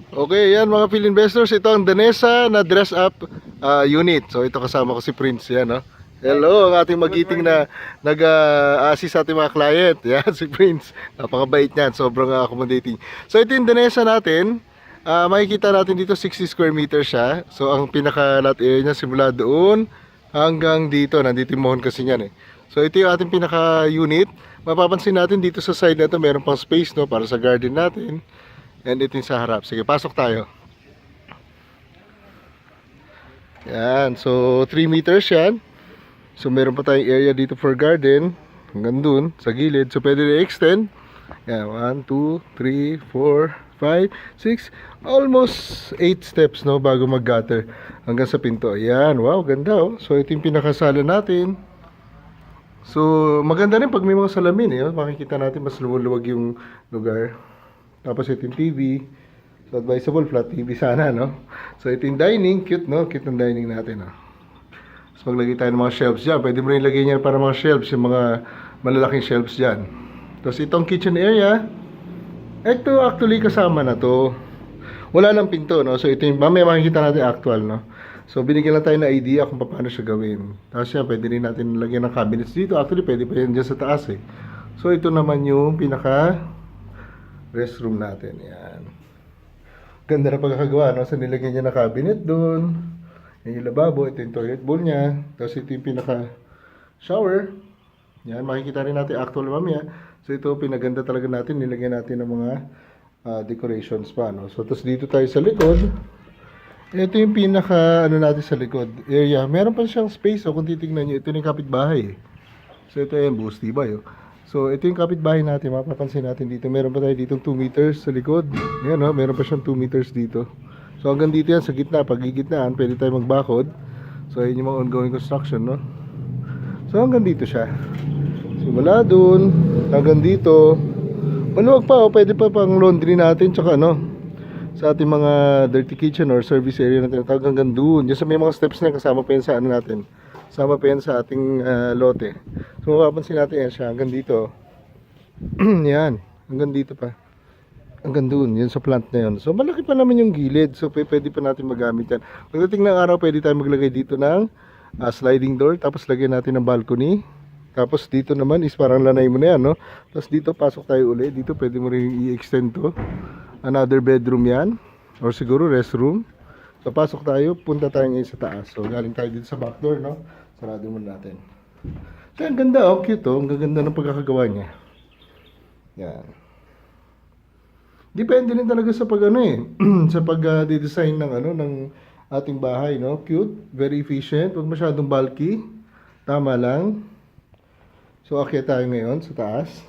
Okay, yan mga Phil investors, ito ang Danesa na dress up unit. So ito kasama ko si Prince, yan no. Hello, ang ating magiting na nag-assist sa ating mga client. Yan, si Prince. Napakabait niyan, sobrang accommodating. So ito yung Danesa natin. Makikita natin dito 60 square meters siya. So ang pinaka-lot area niya simula doon hanggang dito. Nandito yung mohon kasi niyan eh. So ito yung ating pinaka-unit. Mapapansin natin dito sa side na ito, meron pang space no, para sa garden natin. And ito yung sa harap. Sige, pasok tayo. Yan. So, 3 meters yan. So, meron pa tayong area dito for garden. Hanggang dun, sa gilid. So, pwede na-extend. Yan. 1, 2, 3, 4, 5, 6. Almost 8 steps, no? Bago mag-gutter. Hanggang sa pinto. Yan. Wow, ganda, oh. So, ito yung pinakasala natin. So, maganda rin pag may mga salamin, eh. Makikita natin mas luwag yung lugar. Tapos ito yung TV. So advisable flat TV sana, no? So ito yung dining, cute, no? Cute yung dining natin, no? So maglagay tayo ng mga shelves dyan. Pwede mo rin ilagay niyan para mga shelves, yung mga malalaking shelves dyan. Tapos itong kitchen area. Ito actually kasama na to. Wala lang pinto, no? So ito yung, mamaya makikita natin actual, no? So binigyan lang tayo ng idea kung paano siya gawin. Tapos yan, pwede rin natin lagyan ng cabinets dito. Actually, pwede pa yan dyan sa taas, eh. So ito naman yung pinaka restroom natin, yan. Ganda na pagkakagawa, no? So nilagyan niya na cabinet doon. Yan yung lababo, ito yung toilet bowl niya. Tapos ito yung pinaka shower. Yan, makikita rin natin actual mamaya. So ito pinaganda talaga natin, nilagyan natin ng mga decorations pa, no? So tapos dito tayo sa likod. Ito yung pinaka ano natin sa likod area. Meron pa siyang space, oh, kung titingnan niyo. Ito yung kapitbahay, eh. So ito yung buhos, diba, oh. So, ito yung kapitbahay natin. Mapapansin natin dito. Meron pa tayo dito 2 meters sa likod. Ayan, no? Meron pa siyang 2 meters dito. So, hanggang dito yan sa gitna. Pag gigitnaan, pwede tayo magbakod. So, yun yung mga ongoing construction, no? So, hanggang dito siya. So, mula dun, hanggang dito. Maluwag pa, oh. Pwede pa pang laundry natin. Tsaka, no? Sa ating mga dirty kitchen or service area natin. Hanggang dun. Diyan sa may mga steps na kasama pa yan sa ano natin. Sama pa yan sa ating lote. So mapapansin natin yan siya hanggang dito. Yan, hanggang dito pa. Hanggang doon, yun sa plant na yun. So malaki pa naman yung gilid. So pwede pa natin magamit yan. Pagdating ng araw, pwede tayo maglagay dito ng sliding door. Tapos lagyan natin ng balcony. Tapos dito naman is parang lanay mo na yan, no? Tapos dito pasok tayo uli. Dito pwede mo rin i-extend to. Another bedroom yan. Or siguro restroom. So pasok tayo, punta tayo ngayon sa taas. So galing tayo dito sa back door, no? Sarado muna natin. So ang ganda, oh, cute, oh. Ang gaganda ng pagkakagawa niya. Yan. Depende rin talaga sa pag ano, eh. Sa pag-design ng ano ng ating bahay, no? Cute, very efficient, huwag masyadong bulky. Tama lang. So akyat tayo ngayon sa taas.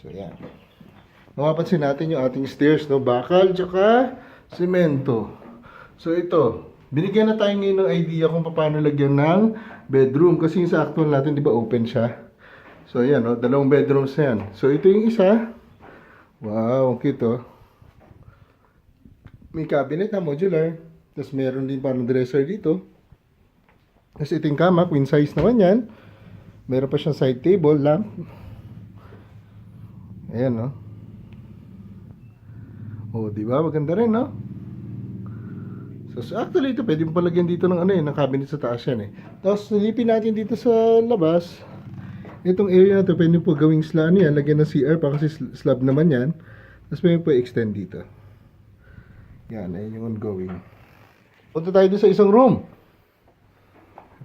So yan. Mapapansin natin yung ating stairs, no? Bakal, tsaka semento. So ito, binigyan na tayo ngayon ng idea kung paano lagyan ng bedroom. Kasi yung sa actual natin, di ba, open siya. So ayan, no? Dalawang bedrooms na yan. So ito yung isa. Wow, ang cute, oh. May cabinet na modular. Tapos meron din parang dresser dito. Tapos ito yung kama, queen size naman yan. Meron pa siyang side table, lamp. Ayan, no? Oh, di ba? Maganda rin, no? So actually, ito pwede mo palagyan dito ng ano, ng cabinet sa taas yan, eh. Tapos silipin natin dito sa labas. Itong area na to, pwede po gawing slab yan. Lagyan ng CR pa kasi slab naman yan. Tapos pwede po extend dito. Yan, ayun yung ongoing. Punta tayo dito sa isang room.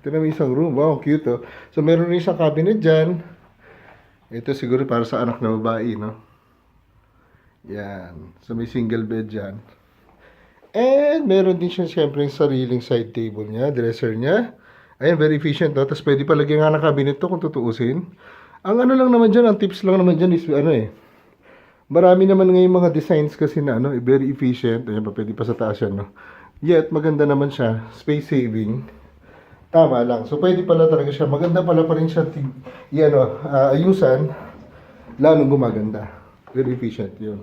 Ito na may isang room. Wow, cute, oh. So meron rin isang cabinet dyan. Ito siguro para sa anak na babae, no? Yan. So may single bed dyan. And meron din siya siyempre yung sariling side table niya, dresser niya. Ayan, very efficient, no? Tapos pwede pa lagyan nga ng cabinet to kung tutuusin. Ang ano lang naman dyan, ang tips lang naman dyan is ano, eh. Marami naman ngayon mga designs kasi na ano, very efficient. Ayan pa, pwede pa sa taas yan, no? Yet, maganda naman siya. Space saving. Tama lang. So pwede pala talaga siya. Maganda pala pa rin siya ayusan. Lalong gumaganda. Very efficient yun.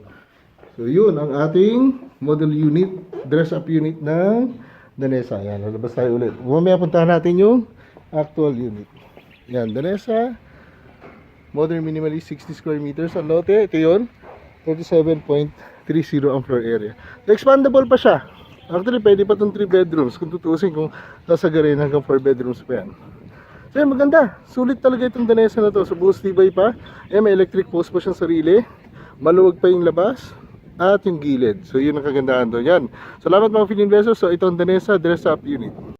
So yun ang ating model unit, dress up unit ng Danesa. Yan, lalabas tayo ulit. Mamaya puntahan natin yung actual unit. Yan, Danesa modern minimalist 60 square meters ang lote. Ito yun, 37.5 3.0 ang floor area. So, expandable pa siya. Actually, pwede pa itong 3 bedrooms kung tutusin kung sasagarin hanggang 4 bedrooms pa yan. So, yan, maganda. Sulit talaga itong Danesa na to. So, buhos tibay pa. May electric post pa siyang sarili. Maluwag pa yung labas at yung gilid. So, yun ang kagandahan doon. Yan. Salamat mga Philippine investors. So, itong Danesa Dress Up Unit.